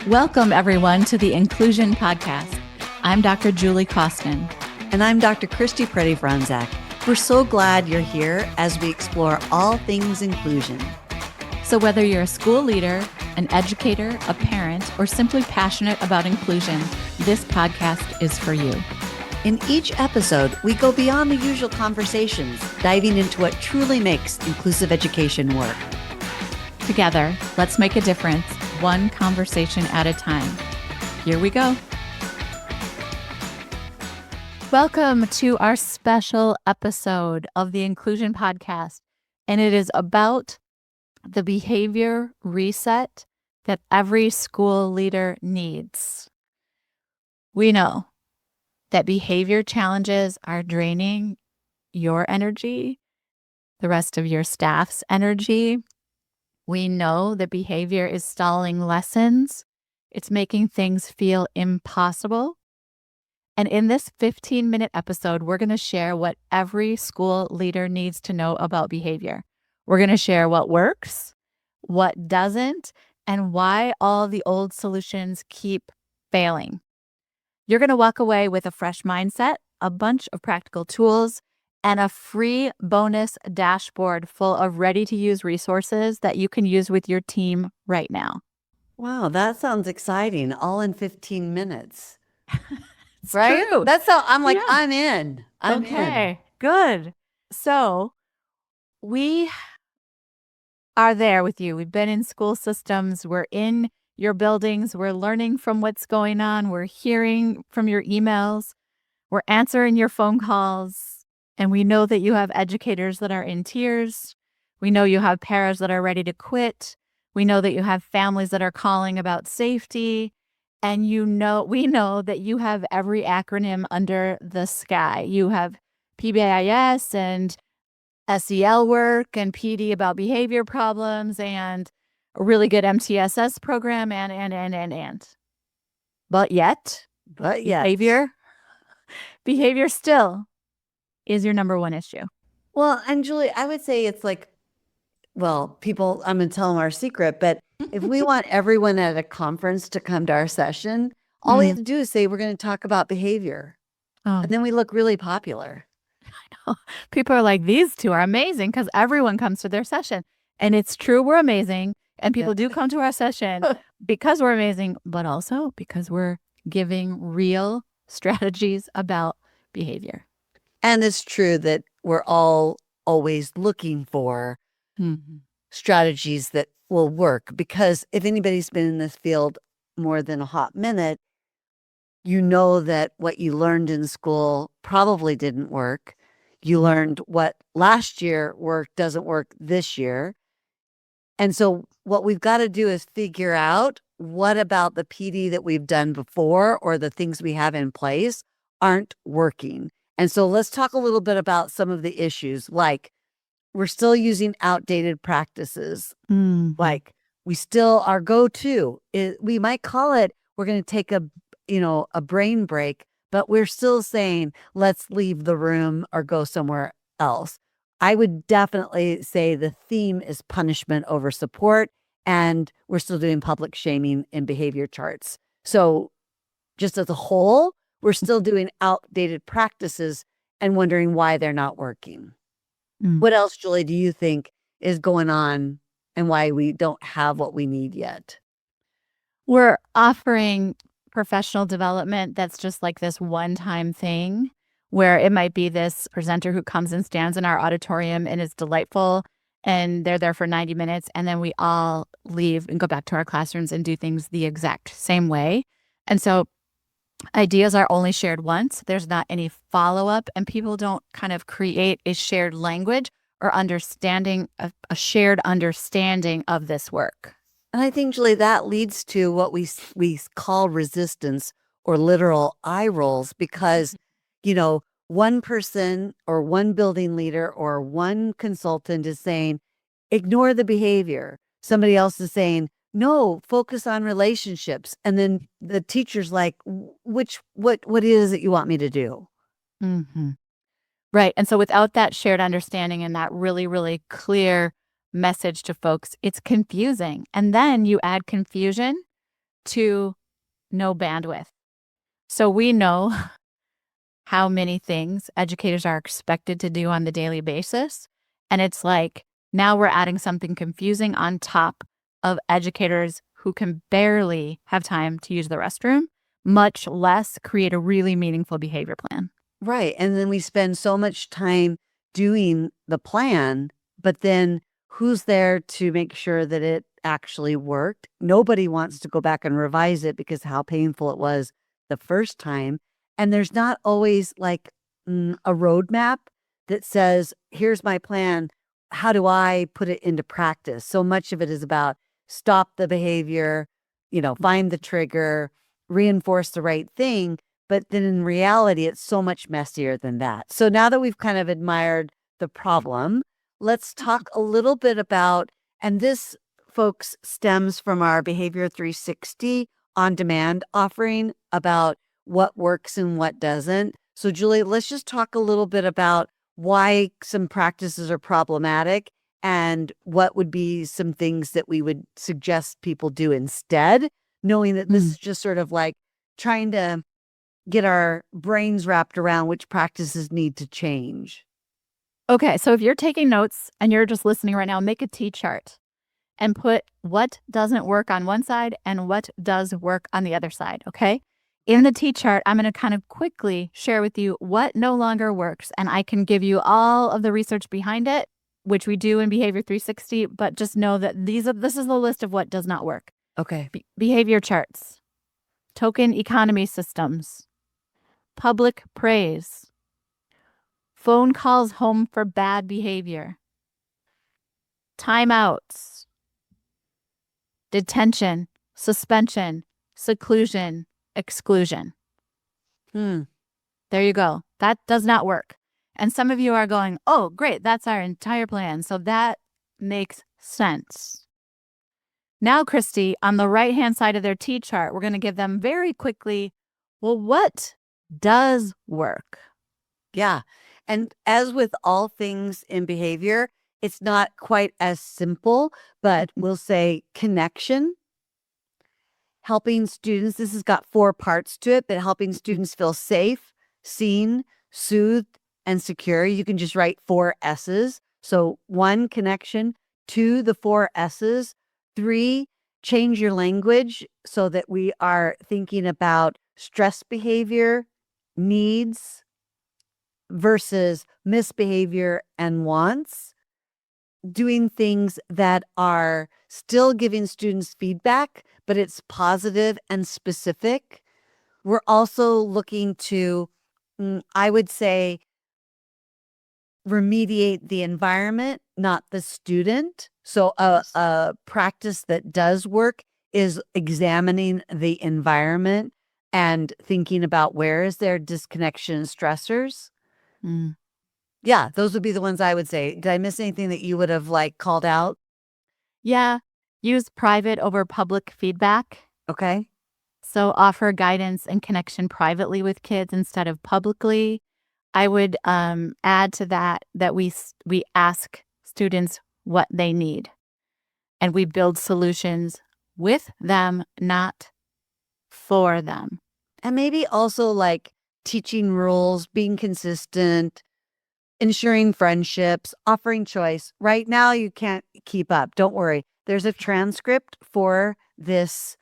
Welcome, everyone, to the Inclusion Podcast. I'm Dr. Julie Costin. And I'm Dr. Christy Preddy-Franzak. We're so glad you're here as we explore all things inclusion. So whether you're a school leader, an educator, a parent, or simply passionate about inclusion, this podcast is for you. In each episode, we go beyond the usual conversations, diving into what truly makes inclusive education work. Together, let's make a difference, one conversation at a time. Here we go. Welcome to our special episode of the Inclusion Podcast, and it is about the behavior reset that every school leader needs. We know that behavior challenges are draining your energy, the rest of your staff's energy. We know that behavior is stalling lessons. It's making things feel impossible. And in this 15-minute episode, we're going to share what every school leader needs to know about behavior. We're going to share what works, what doesn't, and why all the old solutions keep failing. You're going to walk away with a fresh mindset, a bunch of practical tools, and a free bonus dashboard full of ready-to-use resources that you can use with your team right now. Wow, that sounds exciting. All in 15 minutes. It's right? true. That's how I'm like, Yeah. I'm in. I'm in. Okay, good. So we are there with you. We've been in school systems. We're in your buildings. We're learning from what's going on. We're hearing from your emails. We're answering your phone calls. And we know that you have educators that are in tears. We know you have paras that are ready to quit. We know that you have families that are calling about safety. And we know that you have every acronym under the sky. You have PBIS and SEL work and PD about behavior problems and a really good MTSS program and. But yet, behavior still is your number one issue. Well, and Julie, I would say it's like, well, people, I'm going to tell them our secret, but if we want everyone at a conference to come to our session, all we have to do is say, we're going to talk about behavior. Oh, And then we look really popular. I know. People are like, these two are amazing because everyone comes to their session. And it's true, we're amazing. And people do come to our session because we're amazing, but also because we're giving real strategies about behavior. And it's true that we're all always looking for strategies that will work, because if anybody's been in this field more than a hot minute, you know that what you learned in school probably didn't work. You learned what last year worked doesn't work this year. And so what we've got to do is figure out what about the PD that we've done before or the things we have in place aren't working. And so let's talk a little bit about some of the issues, like we're still using outdated practices. Like we still, our go-to is, we might call it, we're going to take a brain break, but we're still saying, let's leave the room or go somewhere else. I would definitely say the theme is punishment over support, and we're still doing public shaming in behavior charts. So just as a whole, we're still doing outdated practices and wondering why they're not working. What else, Julie, do you think is going on and why we don't have what we need yet? We're offering professional development that's just like this one-time thing, where it might be this presenter who comes and stands in our auditorium and is delightful, and they're there for 90 minutes, and then we all leave and go back to our classrooms and do things the exact same way. And so ideas are only shared once. There's not any follow-up, and people don't kind of create a shared language or understanding, a shared understanding of this work. And I think, Julie, that leads to what we call resistance or literal eye rolls, because, one person or one building leader or one consultant is saying, ignore the behavior. Somebody else is saying, no, focus on relationships. And then the teacher's like, what is it you want me to do? Right. And so without that shared understanding and that really, really clear message to folks, it's confusing. And then you add confusion to no bandwidth. So we know how many things educators are expected to do on the daily basis. And it's like now we're adding something confusing on top of educators who can barely have time to use the restroom, much less create a really meaningful behavior plan. Right. And then we spend so much time doing the plan, but then who's there to make sure that it actually worked? Nobody wants to go back and revise it because how painful it was the first time. And there's not always like a roadmap that says, here's my plan. How do I put it into practice? So much of it is about stop the behavior, find the trigger, reinforce the right thing. But then in reality, it's so much messier than that. So now that we've kind of admired the problem, let's talk a little bit about, and this, folks, stems from our Behavior 360 on-demand offering about what works and what doesn't. So Julie, let's just talk a little bit about why some practices are problematic and what would be some things that we would suggest people do instead, knowing that this is just sort of like trying to get our brains wrapped around which practices need to change. Okay, so if you're taking notes and you're just listening right now, make a T-chart and put what doesn't work on one side and what does work on the other side, okay? In the T-chart, I'm going to kind of quickly share with you what no longer works, and I can give you all of the research behind it, which we do in Behavior 360, but just know that this is the list of what does not work. Okay. Behavior charts, token economy systems, public praise, phone calls home for bad behavior, timeouts, detention, suspension, seclusion, exclusion. There you go. That does not work. And some of you are going, oh, great, that's our entire plan. So that makes sense. Now, Christy, on the right-hand side of their T-chart, we're going to give them very quickly, well, what does work? Yeah. And as with all things in behavior, it's not quite as simple, but we'll say connection, helping students. This has got 4 parts to it, but helping students feel safe, seen, soothed, and secure. You can just write 4 S's. So 1, connection, 2, the 4 S's, 3, change your language so that we are thinking about stress behavior, needs versus misbehavior and wants, doing things that are still giving students feedback, but it's positive and specific. We're also looking to, I would say, remediate the environment, not the student. So a practice that does work is examining the environment and thinking about where is there disconnection and stressors. Yeah, those would be the ones I would say. Did I miss anything that you would have called out? Yeah, use private over public feedback. Okay. So offer guidance and connection privately with kids instead of publicly. I would add to that we ask students what they need, and we build solutions with them, not for them. And maybe also teaching rules, being consistent, ensuring friendships, offering choice. Right now, you can't keep up. Don't worry. There's a transcript for this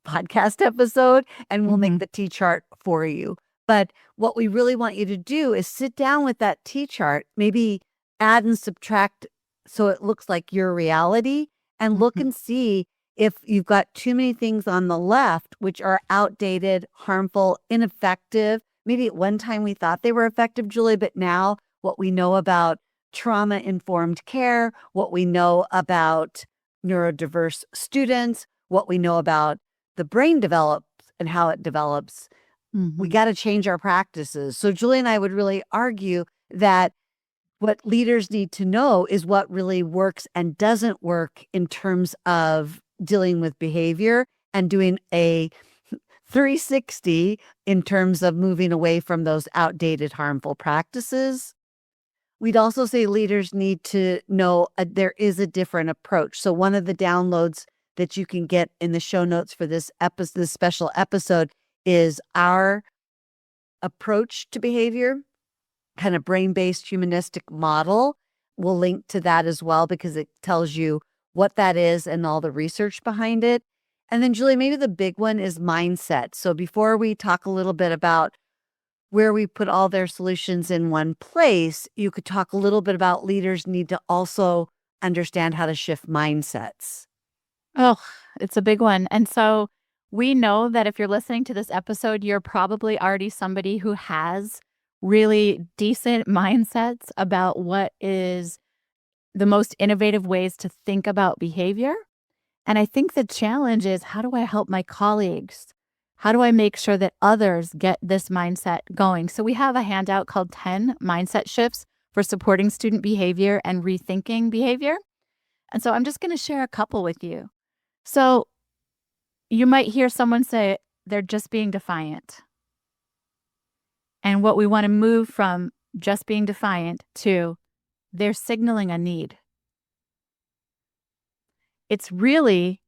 podcast episode, and we'll make the T-chart for you. But what we really want you to do is sit down with that T-chart, maybe add and subtract so it looks like your reality, and look and see if you've got too many things on the left, which are outdated, harmful, ineffective. Maybe at one time we thought they were effective, Julie, but now what we know about trauma-informed care, what we know about neurodiverse students, what we know about the brain develops and how it develops, we got to change our practices. So Julie and I would really argue that what leaders need to know is what really works and doesn't work in terms of dealing with behavior and doing a 360 in terms of moving away from those outdated, harmful practices. We'd also say leaders need to know there is a different approach. So one of the downloads that you can get in the show notes for this special episode is our approach to behavior, kind of brain-based humanistic model. We'll link to that as well because it tells you what that is and all the research behind it. And then, Julie, maybe the big one is mindset. So before we talk a little bit about where we put all their solutions in one place, you could talk a little bit about leaders need to also understand how to shift mindsets. Oh, it's a big one. And so we know that if you're listening to this episode, you're probably already somebody who has really decent mindsets about what is the most innovative ways to think about behavior. And I think the challenge is, how do I help my colleagues? How do I make sure that others get this mindset going? So we have a handout called 10 Mindset Shifts for Supporting Student Behavior and Rethinking Behavior. And so I'm just going to share a couple with you. So you might hear someone say they're just being defiant. And what we want to move from just being defiant to they're signaling a need. It's really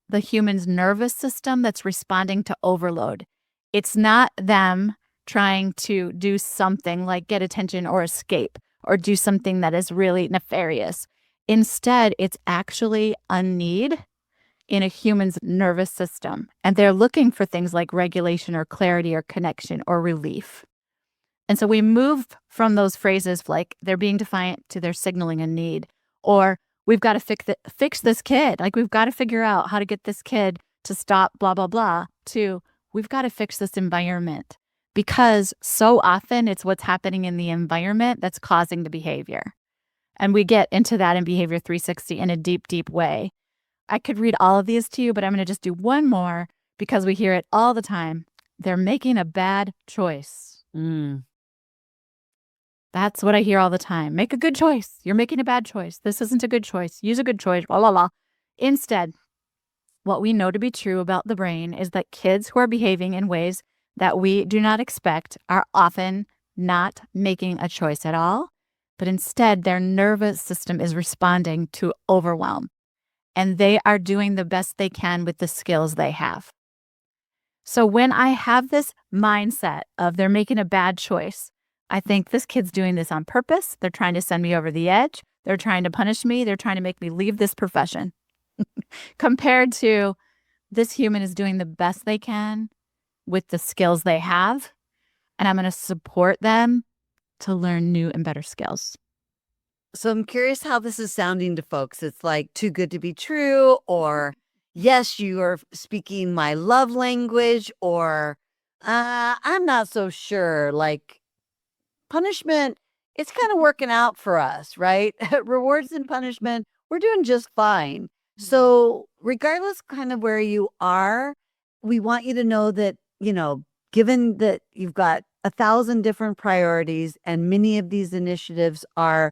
the human's nervous system that's responding to overload. It's not them trying to do something like get attention or escape or do something that is really nefarious. Instead, it's actually a need in a human's nervous system. And they're looking for things like regulation or clarity or connection or relief. And so we move from those phrases like they're being defiant to they're signaling a need, or we've got to fix this kid. Like we've got to figure out how to get this kid to stop blah, blah, blah, to we've got to fix this environment, because so often it's what's happening in the environment that's causing the behavior. And we get into that in Behavior 360 in a deep, deep way. I could read all of these to you, but I'm going to just do one more because we hear it all the time. They're making a bad choice. That's what I hear all the time. Make a good choice. You're making a bad choice. This isn't a good choice. Use a good choice. Blah, blah, blah. Instead, what we know to be true about the brain is that kids who are behaving in ways that we do not expect are often not making a choice at all, but instead their nervous system is responding to overwhelm, and they are doing the best they can with the skills they have. So when I have this mindset of they're making a bad choice, I think this kid's doing this on purpose. They're trying to send me over the edge. They're trying to punish me. They're trying to make me leave this profession. Compared to this human is doing the best they can with the skills they have, and I'm going to support them to learn new and better skills. So I'm curious how this is sounding to folks. It's like too good to be true, or yes, you are speaking my love language, or I'm not so sure. Like punishment, it's kind of working out for us, right? Rewards and punishment, we're doing just fine. So regardless kind of where you are, we want you to know that, given that you've got 1,000 different priorities and many of these initiatives are,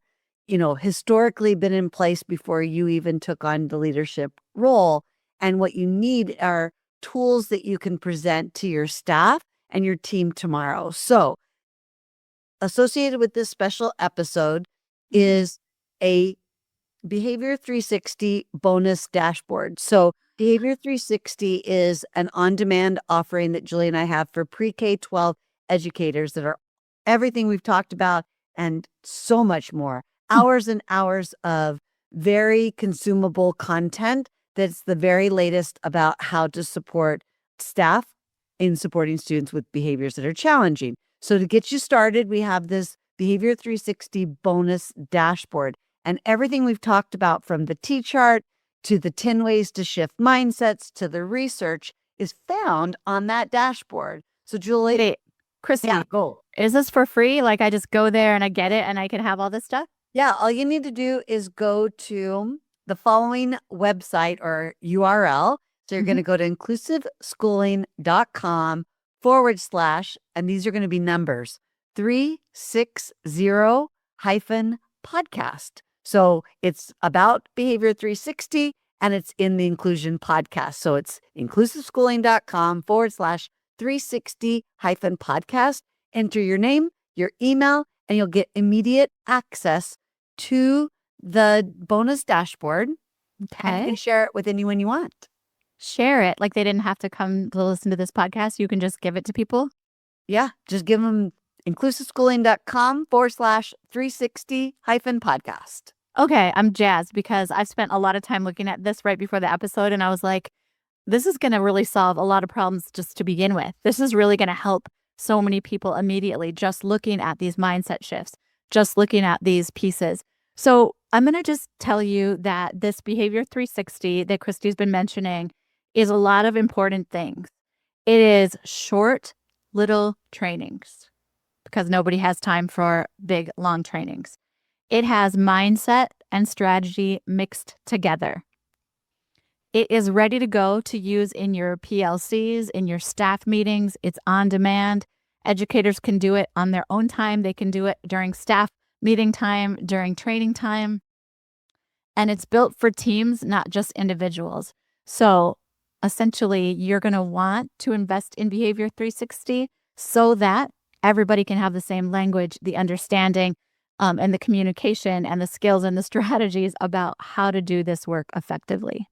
historically been in place before you even took on the leadership role. And what you need are tools that you can present to your staff and your team tomorrow. So associated with this special episode is a Behavior 360 bonus dashboard. So Behavior 360 is an on-demand offering that Julie and I have for pre-K-12 educators that are everything we've talked about and so much more. Hours and hours of very consumable content that's the very latest about how to support staff in supporting students with behaviors that are challenging. So to get you started, we have this Behavior 360 bonus dashboard. And everything we've talked about, from the T-chart to the 10 ways to shift mindsets to the research, is found on that dashboard. So Julie, Wait, Christy, go. Is this for free? Like I just go there and I get it and I can have all this stuff? Yeah, all you need to do is go to the following website or URL. So you're going to go to inclusiveschooling.com / and these are going to be numbers 360-podcast. So it's about Behavior 360 and it's in the Inclusion Podcast. So it's inclusiveschooling.com / 360-podcast. Enter your name, your email, and you'll get immediate access to the bonus dashboard. And you Okay. can share it with anyone you want. Share it. Like they didn't have to come to listen to this podcast. You can just give it to people. Yeah, just give them inclusiveschooling.com/360-podcast. Okay, I'm jazzed because I've spent a lot of time looking at this right before the episode, and I was like, this is going to really solve a lot of problems just to begin with. This is really going to help so many people immediately just looking at these mindset shifts, just looking at these pieces. So I'm going to just tell you that this Behavior 360 that Christy's been mentioning is a lot of important things. It is short, little trainings because nobody has time for big, long trainings. It has mindset and strategy mixed together. It is ready to go to use in your PLCs, in your staff meetings. It's on demand. Educators can do it on their own time. They can do it during staff meeting time, during training time. And it's built for teams, not just individuals. So essentially, you're going to want to invest in Behavior 360 so that everybody can have the same language, the understanding, and the communication and the skills and the strategies about how to do this work effectively.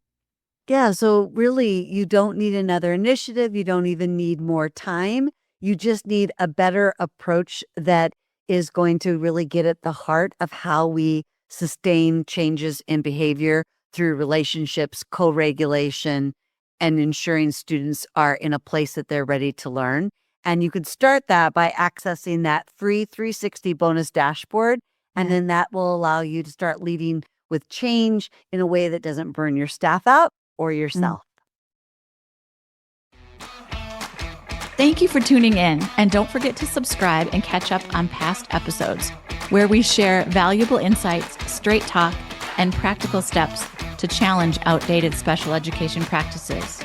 Yeah, so really, you don't need another initiative. You don't even need more time. You just need a better approach that is going to really get at the heart of how we sustain changes in behavior through relationships, co-regulation, and ensuring students are in a place that they're ready to learn. And you could start that by accessing that free 360 bonus dashboard. And then that will allow you to start leading with change in a way that doesn't burn your staff out or yourself. Thank you for tuning in, and don't forget to subscribe and catch up on past episodes where we share valuable insights, straight talk, and practical steps to challenge outdated special education practices.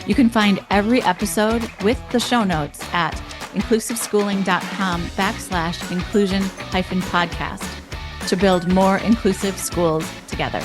You can find every episode with the show notes at inclusiveschooling.com/inclusion-podcast to build more inclusive schools together.